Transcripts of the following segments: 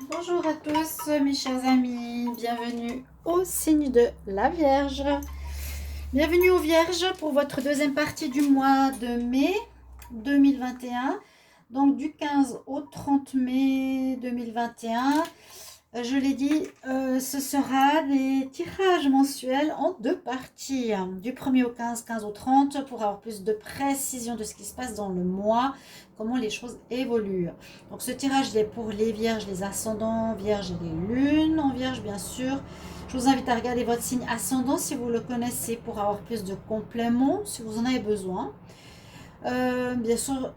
Bonjour à tous mes chers amis, bienvenue au signe de la Vierge. Bienvenue aux Vierges pour votre deuxième partie du mois de mai 2021. Donc du 15 au 30 mai 2021. Je l'ai dit, ce sera des tirages mensuels en deux parties. Du 1er au 15, 15 au 30 pour avoir plus de précision de ce qui se passe dans le mois, comment les choses évoluent. Donc ce tirage il est pour les vierges, les ascendants, vierges et les lunes en vierge bien sûr. Je vous invite à regarder votre signe ascendant si vous le connaissez pour avoir plus de compléments, si vous en avez besoin. Bien sûr,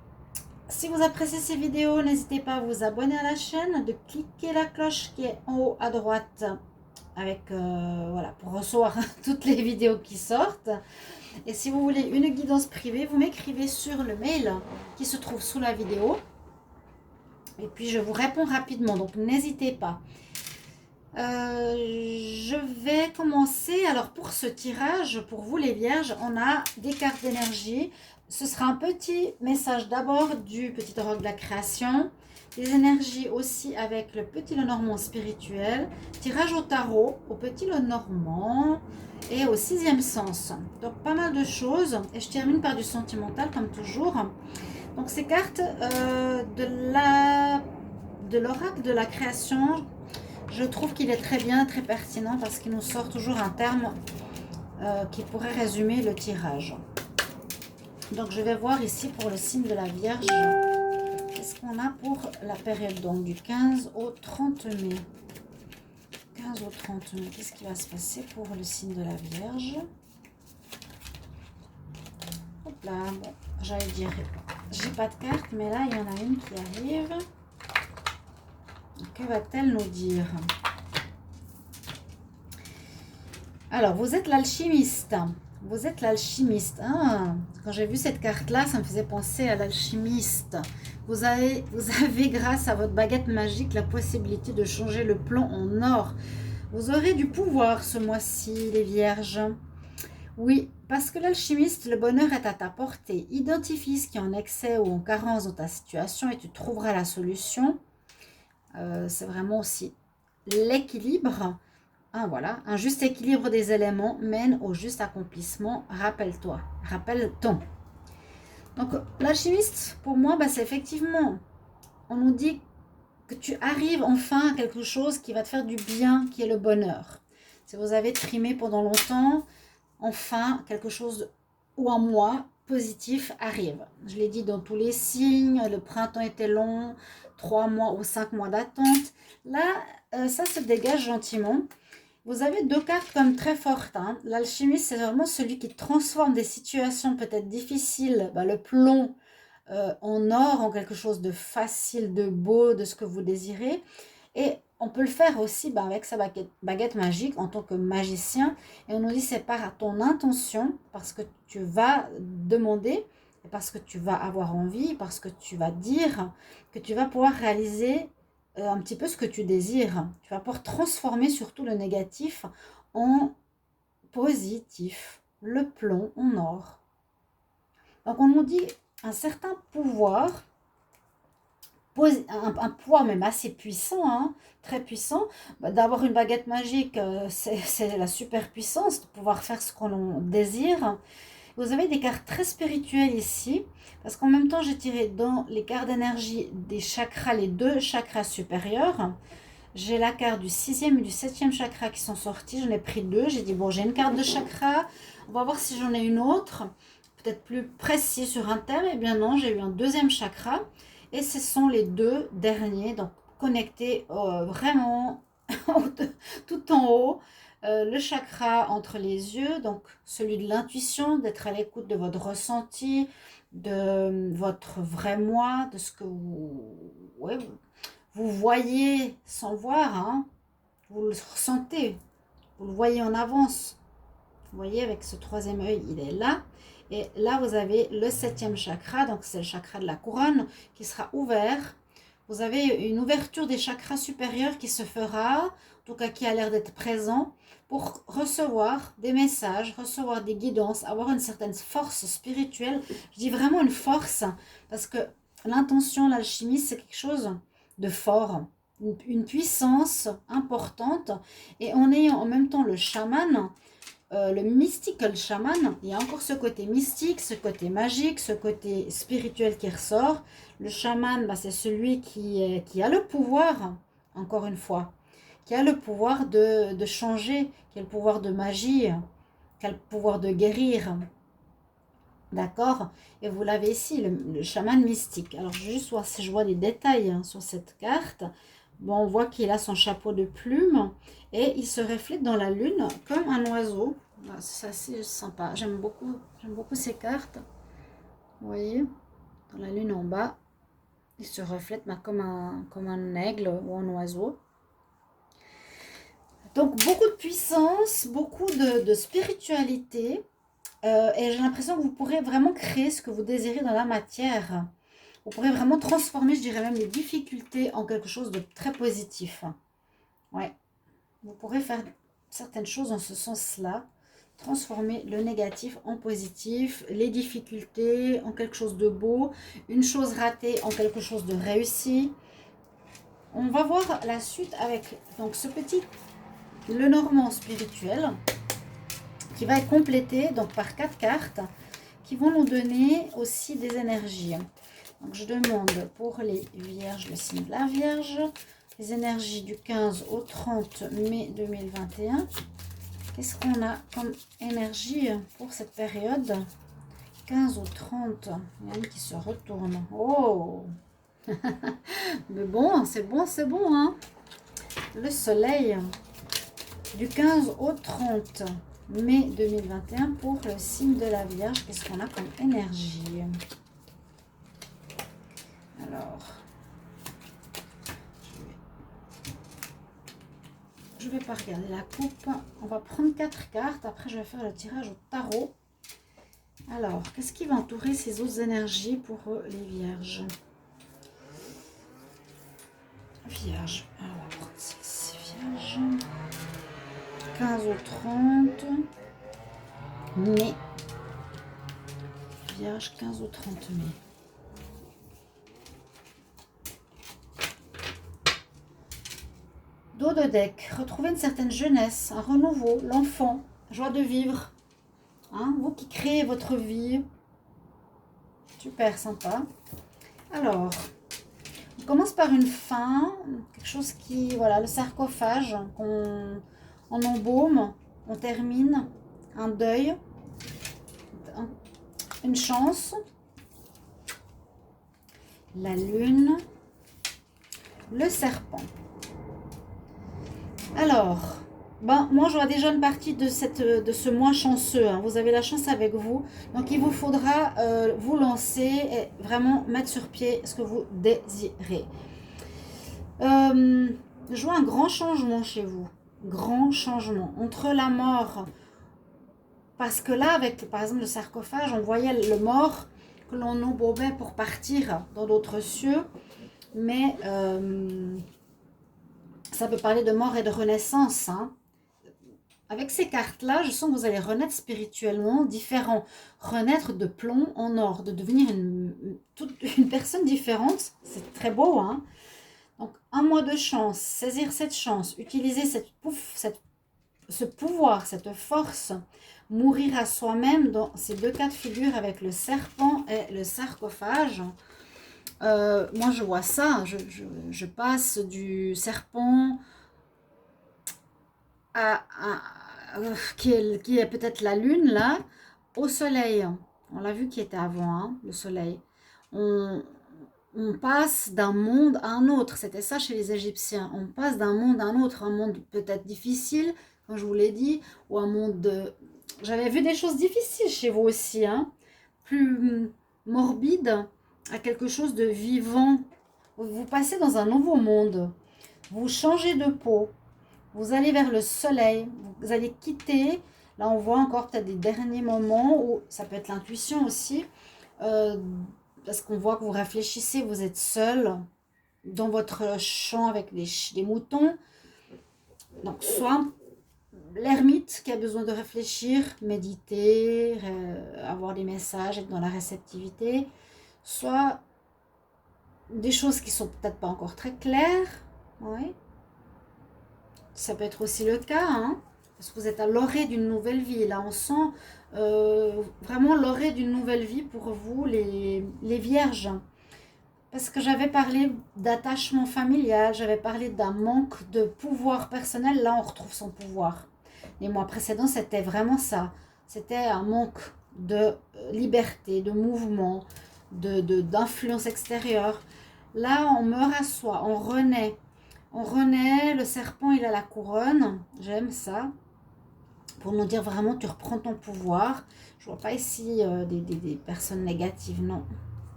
si vous appréciez ces vidéos, n'hésitez pas à vous abonner à la chaîne, de cliquer la cloche qui est en haut à droite avec, voilà, pour recevoir toutes les vidéos qui sortent. Et si vous voulez une guidance privée, vous m'écrivez sur le mail qui se trouve sous la vidéo. Et puis je vous réponds rapidement, donc n'hésitez pas. Je vais commencer. Alors pour ce tirage, pour vous les vierges, on a des cartes d'énergie. Ce sera un petit message d'abord du petit tarot de la création. Les énergies aussi avec le petit Lenormand spirituel. Tirage au tarot, au petit Lenormand et au sixième sens. Donc pas mal de choses. Et je termine par du sentimental comme toujours. Donc ces cartes de l'oracle de la création, je trouve qu'il est très bien, très pertinent parce qu'il nous sort toujours un terme qui pourrait résumer le tirage. Donc je vais voir ici pour le signe de la Vierge, qu'est-ce qu'on a pour la période donc du 15 au 30 mai. 15 au 30 mai, qu'est-ce qui va se passer pour le signe de la Vierge? Hop là, bon, j'allais dire, j'ai pas de carte, mais là il y en a une qui arrive. Que va-t-elle nous dire? Alors, vous êtes l'alchimiste. Vous êtes l'alchimiste. Ah, quand j'ai vu cette carte-là, ça me faisait penser à l'alchimiste. Vous avez, grâce à votre baguette magique, la possibilité de changer le plomb en or. Vous aurez du pouvoir ce mois-ci, les vierges. Oui, parce que l'alchimiste, le bonheur est à ta portée. Identifie ce qui est en excès ou en carence dans ta situation et tu trouveras la solution. C'est vraiment aussi l'équilibre. Ah, voilà, un juste équilibre des éléments mène au juste accomplissement. Rappelle-toi, rappelle-t-on. Donc, l'alchimiste, pour moi, c'est effectivement, on nous dit que tu arrives enfin à quelque chose qui va te faire du bien, qui est le bonheur. Si vous avez trimé pendant longtemps, enfin, quelque chose ou un mois positif arrive. Je l'ai dit dans tous les signes, le printemps était long, 3 mois ou 5 mois d'attente. Là, ça se dégage gentiment. Vous avez deux cartes comme très fortes. Hein. L'alchimiste, c'est vraiment celui qui transforme des situations peut-être difficiles, le plomb en or, en quelque chose de facile, de beau, de ce que vous désirez. Et on peut le faire aussi avec sa baguette magique en tant que magicien. Et on nous dit c'est par ton intention, parce que tu vas demander, et parce que tu vas avoir envie, parce que tu vas dire, que tu vas pouvoir réaliser un petit peu ce que tu désires. Tu vas pouvoir transformer surtout le négatif en positif, le plomb en or. Donc on nous dit un certain pouvoir, un poids même assez puissant, hein, très puissant. D'avoir une baguette magique, c'est la super puissance de pouvoir faire ce qu'on désire. Vous avez des cartes très spirituelles ici, parce qu'en même temps, j'ai tiré dans les cartes d'énergie des chakras, les deux chakras supérieurs. J'ai la carte du 6e et du 7e chakra qui sont sortis. J'en ai pris deux. J'ai dit, bon, j'ai une carte de chakra. On va voir si j'en ai une autre, peut-être plus précis sur un thème. Eh bien non, j'ai eu un deuxième chakra. Et ce sont les deux derniers, donc connectés vraiment tout en haut. Le chakra entre les yeux, donc celui de l'intuition, d'être à l'écoute de votre ressenti, de votre vrai moi, de ce que vous voyez sans le voir, hein, vous le ressentez, vous le voyez en avance. Vous voyez, avec ce troisième œil, il est là. Et là, vous avez le 7e chakra, donc c'est le chakra de la couronne, qui sera ouvert. Vous avez une ouverture des chakras supérieurs qui se fera, en tout cas qui a l'air d'être présent, pour recevoir des messages, recevoir des guidances, avoir une certaine force spirituelle. Je dis vraiment une force, parce que l'intention, l'alchimie, c'est quelque chose de fort. une puissance importante. Et en ayant en même temps le chaman, le mystical shaman, il y a encore ce côté mystique, ce côté magique, ce côté spirituel qui ressort. Le chaman, bah, c'est celui qui a le pouvoir, encore une fois, qui a le pouvoir de changer, qui a le pouvoir de magie, qui a le pouvoir de guérir. D'accord? Et vous l'avez ici, le chaman mystique. Alors, juste voir si je vois des détails hein, sur cette carte. Bon, on voit qu'il a son chapeau de plumes et il se reflète dans la lune comme un oiseau. C'est assez sympa. J'aime beaucoup ces cartes. Vous voyez, dans la lune en bas, il se reflète comme un aigle ou un oiseau. Donc, beaucoup de puissance, beaucoup de spiritualité. Et j'ai l'impression que vous pourrez vraiment créer ce que vous désirez dans la matière. Vous pourrez vraiment transformer, je dirais même, les difficultés en quelque chose de très positif. Ouais. Vous pourrez faire certaines choses en ce sens-là. Transformer le négatif en positif, les difficultés en quelque chose de beau, une chose ratée en quelque chose de réussi. On va voir la suite avec donc ce petit Lenormand spirituel qui va être complété donc par 4 cartes qui vont nous donner aussi des énergies. Donc je demande pour les vierges, le signe de la Vierge, les énergies du 15 au 30 mai 2021. Qu'est-ce qu'on a comme énergie pour cette période 15 au 30, il y en a qui se retournent. Oh mais bon, c'est bon, hein. Le soleil du 15 au 30 mai 2021 pour le signe de la Vierge. Qu'est-ce qu'on a comme énergie? Alors, je vais pas regarder la coupe. On va prendre 4 cartes. Après, je vais faire le tirage au tarot. Alors, qu'est-ce qui va entourer ces autres énergies pour les Vierges? Vierge. Alors, on va prendre celle-ci, Vierge. 15 au 30 mai. Vierge, 15 au 30 mai. Dos de deck, retrouver une certaine jeunesse, un renouveau, l'enfant, joie de vivre. Hein, vous qui créez votre vie. Super sympa. Alors, on commence par une fin, quelque chose qui, voilà, le sarcophage qu'on embaume, on termine, un deuil, une chance, la lune, le serpent. Alors, ben, moi je vois déjà une partie de ce mois chanceux, hein. Vous avez la chance avec vous, donc il vous faudra vous lancer et vraiment mettre sur pied ce que vous désirez. Je vois un grand changement chez vous, grand changement entre la mort, parce que là avec par exemple le sarcophage, on voyait le mort que l'on embaumbait pour partir dans d'autres cieux, mais ça peut parler de mort et de renaissance, hein. Avec ces cartes-là, je sens que vous allez renaître spirituellement différent, renaître de plomb en or, de devenir une personne différente. C'est très beau, hein. Donc, un mois de chance, saisir cette chance, utiliser ce pouvoir, cette force, mourir à soi-même dans ces 2 cas de figure avec le serpent et le sarcophage. Moi, je vois ça, je passe du serpent qui est peut-être la lune, là, au soleil. On l'a vu qui était avant, hein, le soleil. On passe d'un monde à un autre. C'était ça chez les Égyptiens. On passe d'un monde à un autre. Un monde peut-être difficile, comme je vous l'ai dit, ou un monde de... J'avais vu des choses difficiles chez vous aussi, hein, plus morbide, à quelque chose de vivant. Vous passez dans un nouveau monde. Vous changez de peau. Vous allez vers le soleil, vous allez quitter, là on voit encore peut-être des derniers moments où ça peut être l'intuition aussi, parce qu'on voit que vous réfléchissez, vous êtes seul dans votre champ avec des moutons. Donc soit l'ermite qui a besoin de réfléchir, méditer, avoir des messages, être dans la réceptivité, soit des choses qui sont peut-être pas encore très claires, Oui. Ça peut être aussi le cas, hein, parce que vous êtes à l'orée d'une nouvelle vie. Là, on sent vraiment l'orée d'une nouvelle vie pour vous, les vierges. Parce que j'avais parlé d'attachement familial, j'avais parlé d'un manque de pouvoir personnel. Là, on retrouve son pouvoir. Les mois précédents, c'était vraiment ça. C'était un manque de liberté, de mouvement, d'influence extérieure. Là, on me rassoit, on renaît. On renaît, le serpent, il a la couronne. J'aime ça. Pour nous dire vraiment, tu reprends ton pouvoir. Je vois pas ici des personnes négatives, non.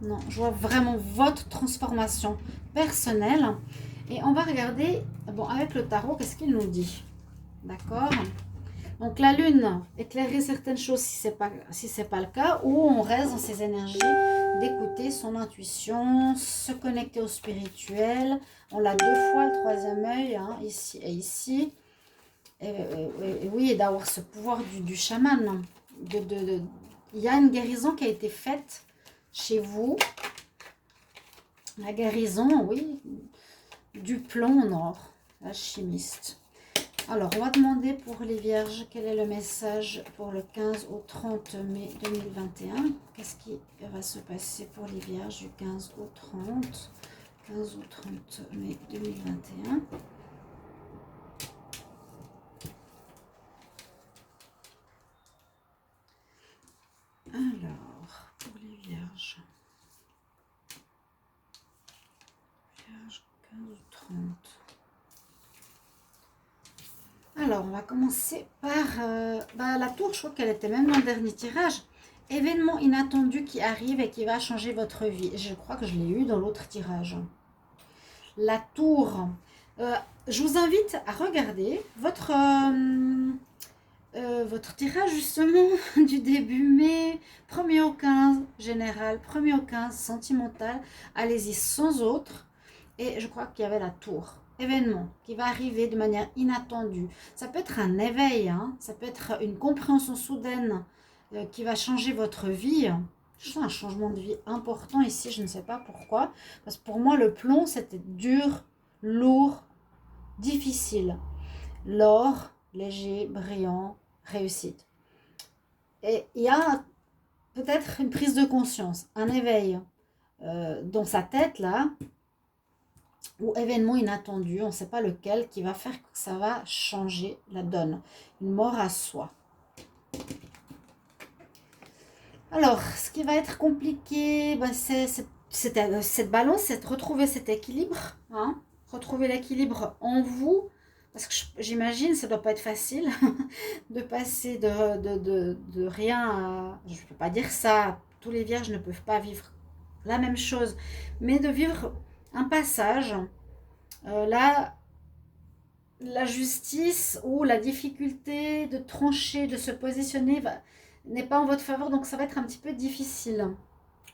Non, je vois vraiment votre transformation personnelle. Et on va regarder, bon, avec le tarot, qu'est-ce qu'il nous dit. D'accord. Donc la lune éclairer certaines choses si c'est pas le cas, ou on reste dans ces énergies d'écouter son intuition, se connecter au spirituel. On l'a deux fois le troisième œil, hein, ici et ici. Et oui, et d'avoir ce pouvoir du chaman. Il y a une guérison qui a été faite chez vous. La guérison, oui, du plomb en or, alchimiste. Alors, on va demander pour les vierges, quel est le message pour le 15 au 30 mai 2021. Qu'est-ce qui va se passer pour les vierges du 15 au 30 mai 2021. Alors, pour les vierges. Vierges 15 ou 30. Alors, on va commencer par la tour. Je crois qu'elle était même dans le dernier tirage. Événement inattendu qui arrive et qui va changer votre vie. Je crois que je l'ai eu dans l'autre tirage. La tour. Je vous invite à regarder votre tirage justement du début mai, 1er au 15 général, 1er au 15 sentimental. Allez-y sans autre. Et je crois qu'il y avait la tour. Événement qui va arriver de manière inattendue. Ça peut être un éveil, hein, ça peut être une compréhension soudaine qui va changer votre vie. Je sens un changement de vie important ici, je ne sais pas pourquoi. Parce que pour moi, le plomb, c'était dur, lourd, difficile. L'or, léger, brillant, réussite. Et il y a peut-être une prise de conscience, un éveil dans sa tête, là, ou événement inattendu, on ne sait pas lequel, qui va faire que ça va changer la donne. Une mort à soi. Alors, ce qui va être compliqué, ben c'est cette balance, c'est de retrouver cet équilibre. Hein, retrouver l'équilibre en vous. Parce que j'imagine, ça ne doit pas être facile de passer de rien à... Je ne peux pas dire ça, tous les vierges ne peuvent pas vivre la même chose. Mais de vivre un passage, là, la justice ou la difficulté de trancher, de se positionner n'est pas en votre faveur, donc ça va être un petit peu difficile.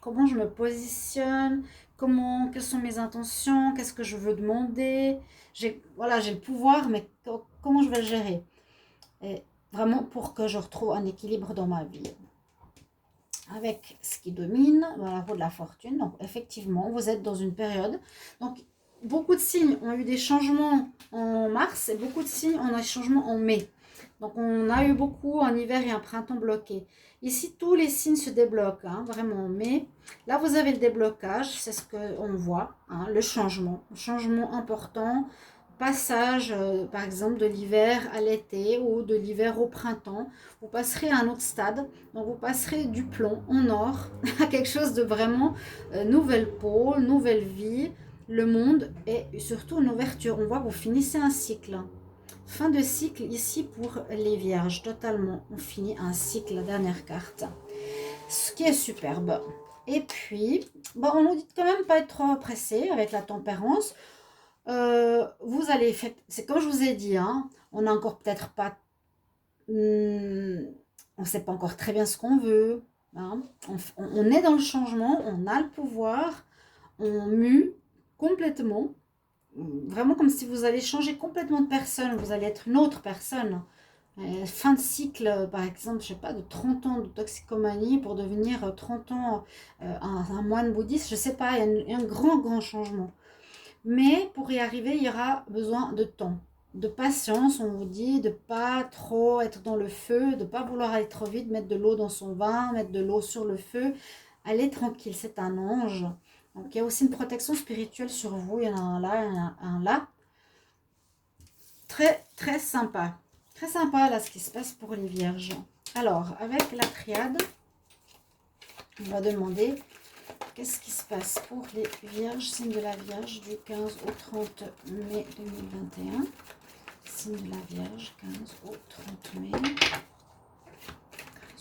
Comment je me positionne, quelles sont mes intentions, qu'est-ce que je veux demander. Voilà, j'ai le pouvoir, mais comment je vais le gérer. Et vraiment pour que je retrouve un équilibre dans ma vie. Avec ce qui domine, dans la roue de la fortune. Donc effectivement, vous êtes dans une période. Donc beaucoup de signes ont eu des changements en mars et beaucoup de signes ont eu des changements en mai. Donc on a eu beaucoup en hiver et un printemps bloqué. Ici, tous les signes se débloquent, hein, vraiment. Mais là, vous avez le déblocage, c'est ce qu'on voit, hein, le changement important. Passage, par exemple, de l'hiver à l'été ou de l'hiver au printemps. Vous passerez à un autre stade. Donc, vous passerez du plomb en or à quelque chose de vraiment nouvelle peau, nouvelle vie, le monde et surtout une ouverture. On voit que vous finissez un cycle. Fin de cycle ici pour les vierges, totalement. On finit un cycle, la dernière carte. Ce qui est superbe. Et puis, bon, on nous dit quand même pas être trop pressé avec la tempérance. Vous allez faire, c'est comme je vous ai dit, hein, on n'a encore peut-être pas, on ne sait pas encore très bien ce qu'on veut. Hein, on est dans le changement, on a le pouvoir, on mue complètement. Vraiment comme si vous allez changer complètement de personne, vous allez être une autre personne. Fin de cycle, par exemple, je sais pas, de 30 ans de toxicomanie pour devenir 30 ans un moine bouddhiste, je sais pas, il y a un grand changement. Mais pour y arriver, il y aura besoin de temps, de patience. On vous dit de pas trop être dans le feu, de pas vouloir aller trop vite, mettre de l'eau dans son vin, mettre de l'eau sur le feu. Allez tranquille, c'est un ange. Donc il y a aussi une protection spirituelle sur vous. Il y en a un là, un là. Très, très sympa. Très sympa là ce qui se passe pour les vierges. Alors, avec la triade, on va demander qu'est-ce qui se passe pour les vierges, signe de la Vierge du 15 au 30 mai 2021. Signe de la Vierge, 15 au 30 mai. 15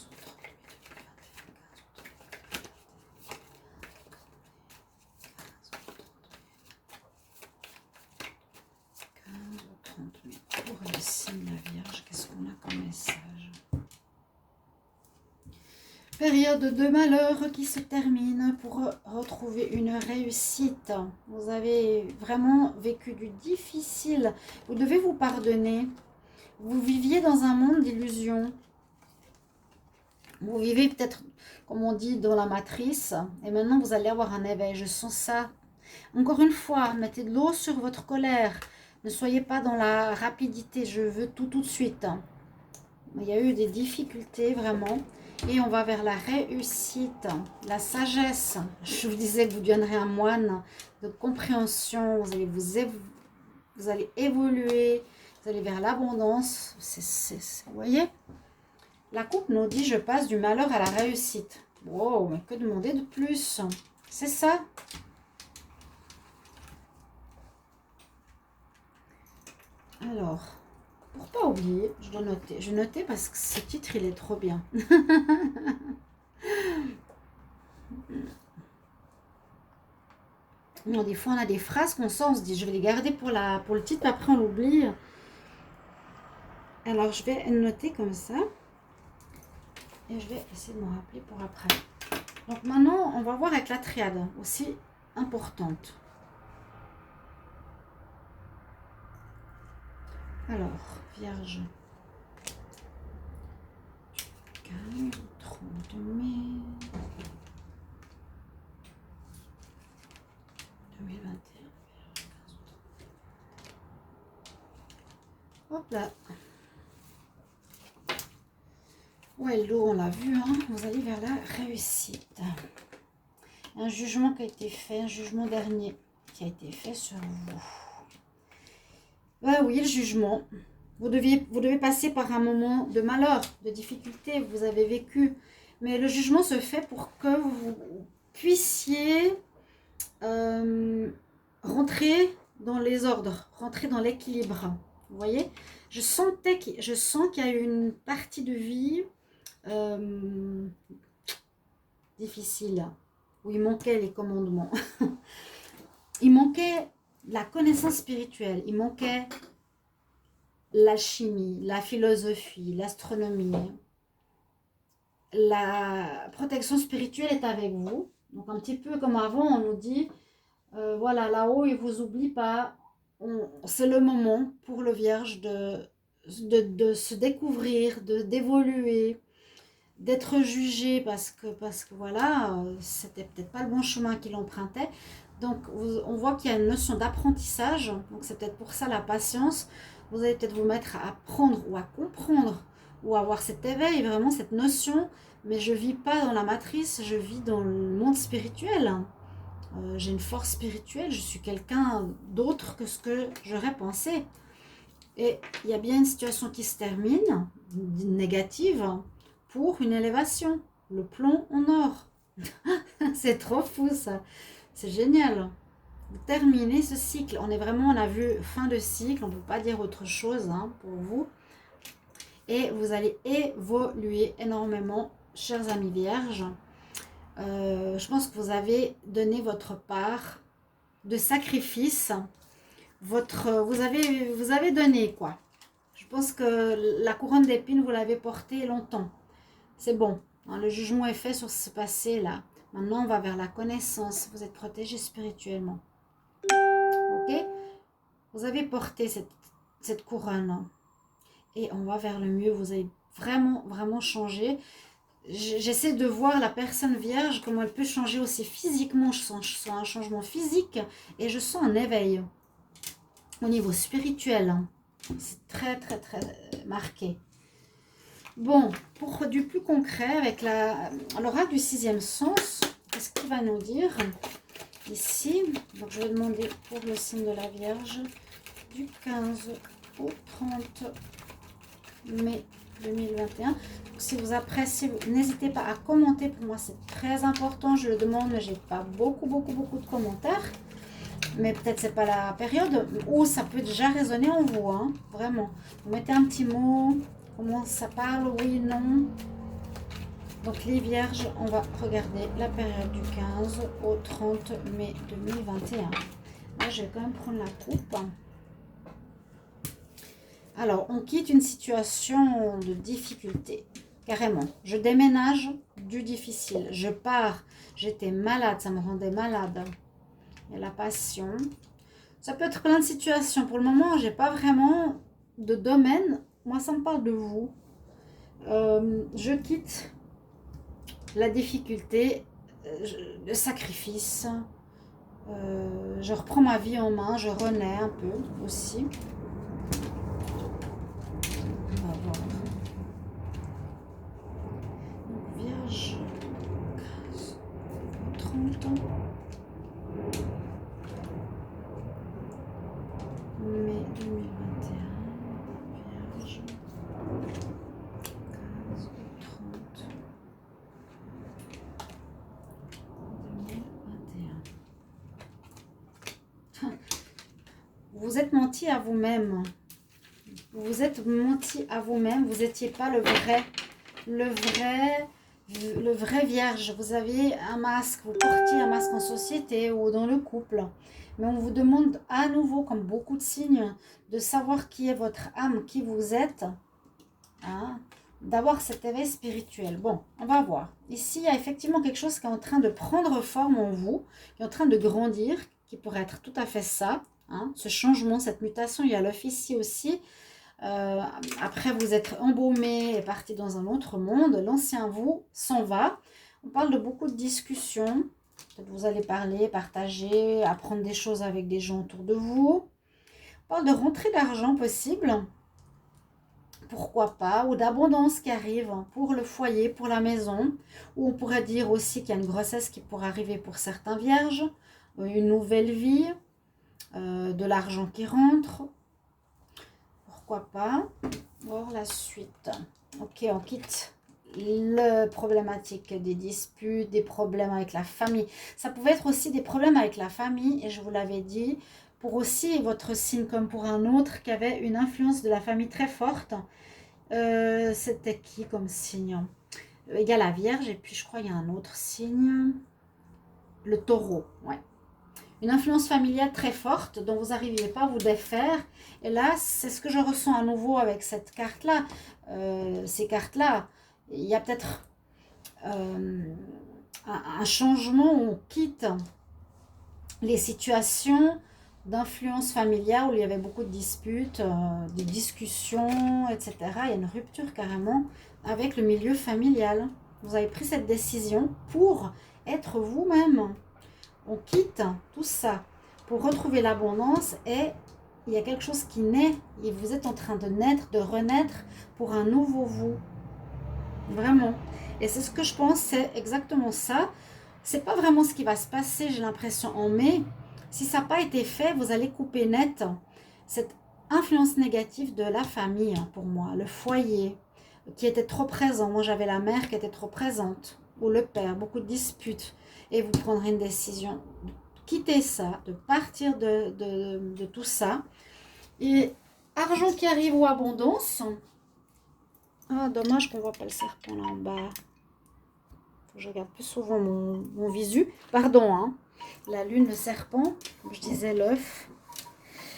au 30 mai 15 au 30 mai. Pour le signe de la Vierge, qu'est-ce qu'on a comme message? Période de malheur qui se termine pour retrouver une réussite. Vous avez vraiment vécu du difficile. Vous devez vous pardonner. Vous viviez dans un monde d'illusions. Vous vivez peut-être, comme on dit, dans la matrice. Et maintenant, vous allez avoir un éveil. Je sens ça. Encore une fois, mettez de l'eau sur votre colère. Ne soyez pas dans la rapidité. Je veux tout de suite. Il y a eu des difficultés, vraiment. Et on va vers la réussite, la sagesse. Je vous disais que vous deviendrez un moine de compréhension. Vous allez évoluer. Vous allez vers l'abondance. Vous voyez? La coupe nous dit, je passe du malheur à la réussite. Wow, mais que demander de plus? C'est ça. Alors, pour pas oublier, je dois noter. Je vais noter parce que ce titre, il est trop bien. Non, des fois, on a des phrases qu'on sent, on se dit, je vais les garder pour le titre, puis après, on l'oublie. Alors, je vais noter comme ça. Et je vais essayer de me rappeler pour après. Donc, maintenant, on va voir avec la triade, aussi importante. Alors, Vierge. 15, 30 mai 2021. Hop là. Ouais, l'eau, on l'a vu, hein. Vous allez vers la réussite. Un jugement qui a été fait, un jugement dernier qui a été fait sur vous. Bah oui, le jugement. Vous devez passer par un moment de malheur, de difficulté, vous avez vécu. Mais le jugement se fait pour que vous puissiez rentrer dans les ordres, rentrer dans l'équilibre. Vous voyez, je sens qu'il y a une partie de vie difficile, où il manquait les commandements. Il manquait la connaissance spirituelle, il manquait l'alchimie, la philosophie, l'astronomie. La protection spirituelle est avec vous. Donc un petit peu comme avant, on nous dit, voilà, là-haut, il ne vous oublie pas. C'est le moment pour le Vierge de se découvrir, d'évoluer, d'être jugé parce que voilà, c'était peut-être pas le bon chemin qu'il empruntait. Donc on voit qu'il y a une notion d'apprentissage. Donc c'est peut-être pour ça la patience. Vous allez peut-être vous mettre à apprendre ou à comprendre ou à avoir cet éveil, vraiment cette notion. Mais je vis pas dans la matrice, je vis dans le monde spirituel. J'ai une force spirituelle, je suis quelqu'un d'autre que ce que j'aurais pensé. Et il y a bien une situation qui se termine, négative, pour une élévation. Le plomb en or. C'est trop fou ça. C'est génial. Vous terminez ce cycle. On a vu fin de cycle, on ne peut pas dire autre chose hein, pour vous. Et vous allez évoluer énormément, chers amis vierges. Je pense que vous avez donné votre part de sacrifice. Vous avez donné quoi. Je pense que la couronne d'épines, vous l'avez portée longtemps. C'est bon. Hein, le jugement est fait sur ce passé là. Maintenant, on va vers la connaissance. Vous êtes protégé spirituellement. Ok? Vous avez porté cette couronne. Et on va vers le mieux. Vous avez vraiment, vraiment changé. j'essaie de voir la personne vierge, comment elle peut changer aussi physiquement. Je sens un changement physique et je sens un éveil au niveau spirituel. C'est très, très, très marqué. Bon, pour du plus concret, avec l'oracle du sixième sens, qu'est-ce qu'il va nous dire ici? Donc, je vais demander pour le signe de la Vierge du 15 au 30 mai 2021. Donc, si vous appréciez, n'hésitez pas à commenter. Pour moi, c'est très important. Je le demande, mais j'ai pas beaucoup de commentaires. Mais peut-être c'est pas la période où ça peut déjà résonner en vous, hein, vraiment. Vous mettez un petit mot, comment ça parle, oui, non. Donc les vierges, on va regarder la période du 15 au 30 mai 2021. Là, je vais quand même prendre la coupe. Alors, on quitte une situation de difficulté, carrément. Je déménage du difficile. Je pars, j'étais malade, ça me rendait malade. Il y a la passion. Ça peut être plein de situations. Pour le moment, j'ai pas vraiment de domaine. Moi, ça me parle de vous. Je quitte la difficulté, le sacrifice. Je reprends ma vie en main. Je renais un peu aussi. On va voir. Donc, Vierge, 15, 30 ans. Mai 2021, Vierge, 15 ou 30, 2021. Vous êtes menti à vous-même. Vous êtes menti à vous-même. Vous n'étiez pas le vrai vierge. Vous aviez un masque. Vous portiez un masque en société ou dans le couple. Mais on vous demande à nouveau, comme beaucoup de signes, de savoir qui est votre âme, qui vous êtes, hein, d'avoir cet éveil spirituel. Bon, on va voir. Ici, il y a effectivement quelque chose qui est en train de prendre forme en vous, qui est en train de grandir, qui pourrait être tout à fait ça, hein, ce changement, cette mutation. Il y a l'œuf ici aussi. Après, vous êtes embaumé et parti dans un autre monde. L'ancien vous s'en va. On parle de beaucoup de discussions. Peut-être vous allez parler, partager, apprendre des choses avec des gens autour de vous. On parle de rentrée d'argent possible, pourquoi pas, ou d'abondance qui arrive pour le foyer, pour la maison. Ou on pourrait dire aussi qu'il y a une grossesse qui pourrait arriver pour certains vierges, une nouvelle vie, de l'argent qui rentre. Pourquoi pas. Voir la suite. Ok, on quitte la problématique des disputes, des problèmes avec la famille. Ça pouvait être aussi des problèmes avec la famille, et je vous l'avais dit, pour aussi votre signe comme pour un autre qui avait une influence de la famille très forte. C'était qui comme signe? Il y a la Vierge, et puis je crois qu'il y a un autre signe, le Taureau, ouais. Une influence familiale très forte dont vous n'arriviez pas à vous défaire. Et là, c'est ce que je ressens à nouveau avec cette carte-là. Ces cartes-là, il y a peut-être un changement où on quitte les situations d'influence familiale où il y avait beaucoup de disputes, de discussions, etc. Il y a une rupture carrément avec le milieu familial. Vous avez pris cette décision pour être vous-même. On quitte tout ça pour retrouver l'abondance, et il y a quelque chose qui naît et vous êtes en train de naître, de renaître pour un nouveau vous. Vraiment. Et c'est ce que je pense, c'est exactement ça. C'est pas vraiment ce qui va se passer, j'ai l'impression, en mai. Si ça n'a pas été fait, vous allez couper net cette influence négative de la famille, pour moi, le foyer qui était trop présent. Moi, j'avais la mère qui était trop présente, ou le père, beaucoup de disputes. Et vous prendrez une décision de quitter ça, de partir de tout ça. Et argent qui arrive ou abondance. Ah, dommage qu'on ne voit pas le serpent là en bas. Faut que je regarde plus souvent mon visu. Pardon, hein. La lune, le serpent, comme je disais, l'œuf.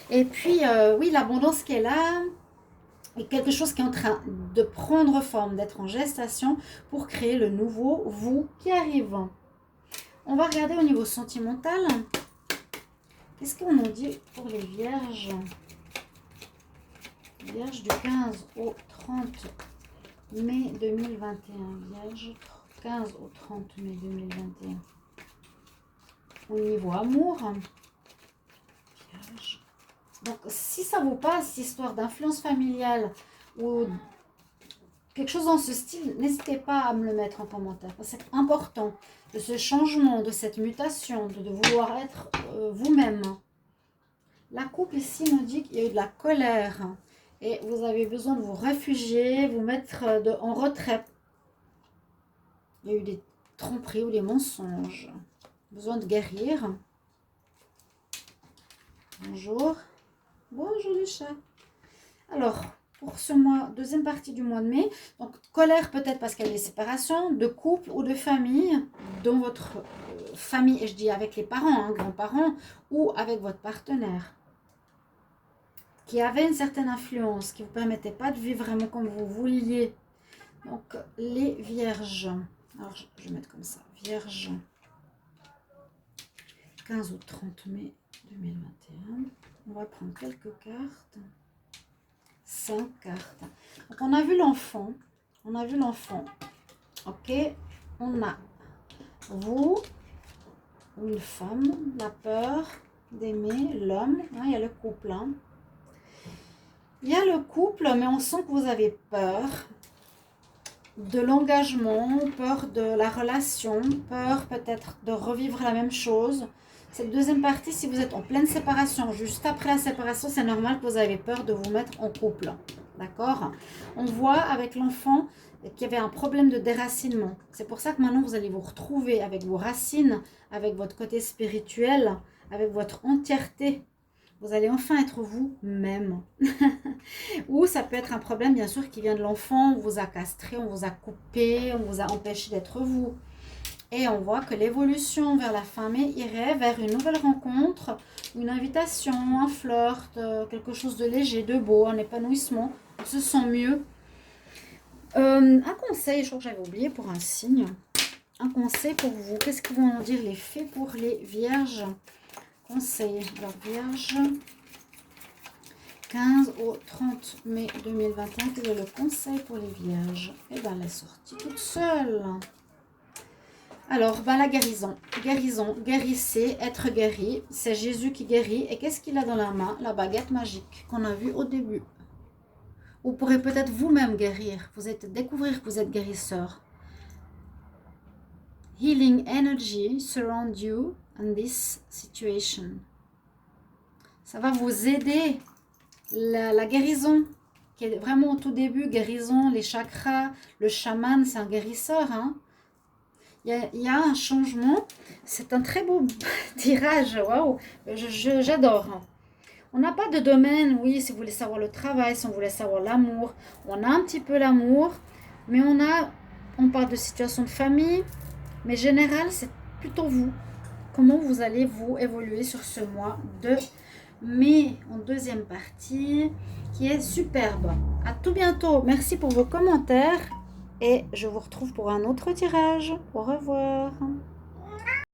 Et puis, oui, l'abondance qui est là. Et quelque chose qui est en train de prendre forme, d'être en gestation pour créer le nouveau vous qui arrive. On va regarder au niveau sentimental. Qu'est-ce qu'on nous dit pour les vierges? Vierges du 15 au 30 mai 2021. Vierge, 15 au 30 mai 2021. Au niveau amour. Vierge. Donc, si ça vous passe, cette histoire d'influence familiale ou quelque chose dans ce style, n'hésitez pas à me le mettre en commentaire. C'est important de ce changement, de cette mutation, de vouloir être vous-même. La coupe ici nous dit qu'il y a eu de la colère et vous avez besoin de vous réfugier, vous mettre en retrait. Il y a eu des tromperies ou des mensonges. Besoin de guérir. Bonjour. Bonjour les chats. Alors, pour ce mois, deuxième partie du mois de mai, donc colère peut-être parce qu'il y a des séparations de couple ou de famille, dans votre famille, et je dis avec les parents, hein, grands-parents, ou avec votre partenaire, qui avait une certaine influence, qui ne vous permettait pas de vivre vraiment comme vous vouliez. Donc, les vierges. Alors, je vais mettre comme ça. Vierge. 15 au 30 mai 2021. On va prendre quelques cartes. 5 cartes. Donc, on a vu l'enfant. On a vu l'enfant. Ok. On a vous, une femme, la peur d'aimer, l'homme. Hein, il y a le couple. Hein. Il y a le couple, mais on sent que vous avez peur de l'engagement, peur de la relation, peur peut-être de revivre la même chose. Cette deuxième partie, si vous êtes en pleine séparation, juste après la séparation, c'est normal que vous avez peur de vous mettre en couple. D'accord? On voit avec l'enfant qu'il y avait un problème de déracinement. C'est pour ça que maintenant, vous allez vous retrouver avec vos racines, avec votre côté spirituel, avec votre entièreté. Vous allez enfin être vous-même. Ou ça peut être un problème, bien sûr, qui vient de l'enfant. On vous a castré, on vous a coupé, on vous a empêché d'être vous. Et on voit que l'évolution vers la fin mai irait vers une nouvelle rencontre, une invitation, un flirt, quelque chose de léger, de beau, un épanouissement. On se sent mieux. Un conseil, je crois que j'avais oublié pour un signe. Un conseil pour vous. Qu'est-ce qu'ils vont en dire les fées pour les vierges? Conseil. Alors, vierge, 15 au 30 mai 2021. Quel est le conseil pour les vierges? Eh bien, elle est sortie toute seule. Alors, ben, la guérison. Guérison, guérissez, être guéri. C'est Jésus qui guérit. Et qu'est-ce qu'il a dans la main? La baguette magique qu'on a vue au début. Vous pourrez peut-être vous-même guérir. Découvrir que vous êtes guérisseur. Healing energy surround you in this situation. Ça va vous aider. La guérison, qui est vraiment au tout début, guérison, les chakras, le chaman, c'est un guérisseur, hein. Il y a un changement. C'est un très beau tirage. Waouh, j'adore. On n'a pas de domaine, oui, si vous voulez savoir le travail, si on voulait savoir l'amour. On a un petit peu l'amour, mais on parle de situation de famille. Mais général, c'est plutôt vous. Comment vous allez vous évoluer sur ce mois de mai en deuxième partie, qui est superbe. À tout bientôt. Merci pour vos commentaires. Et je vous retrouve pour un autre tirage. Au revoir.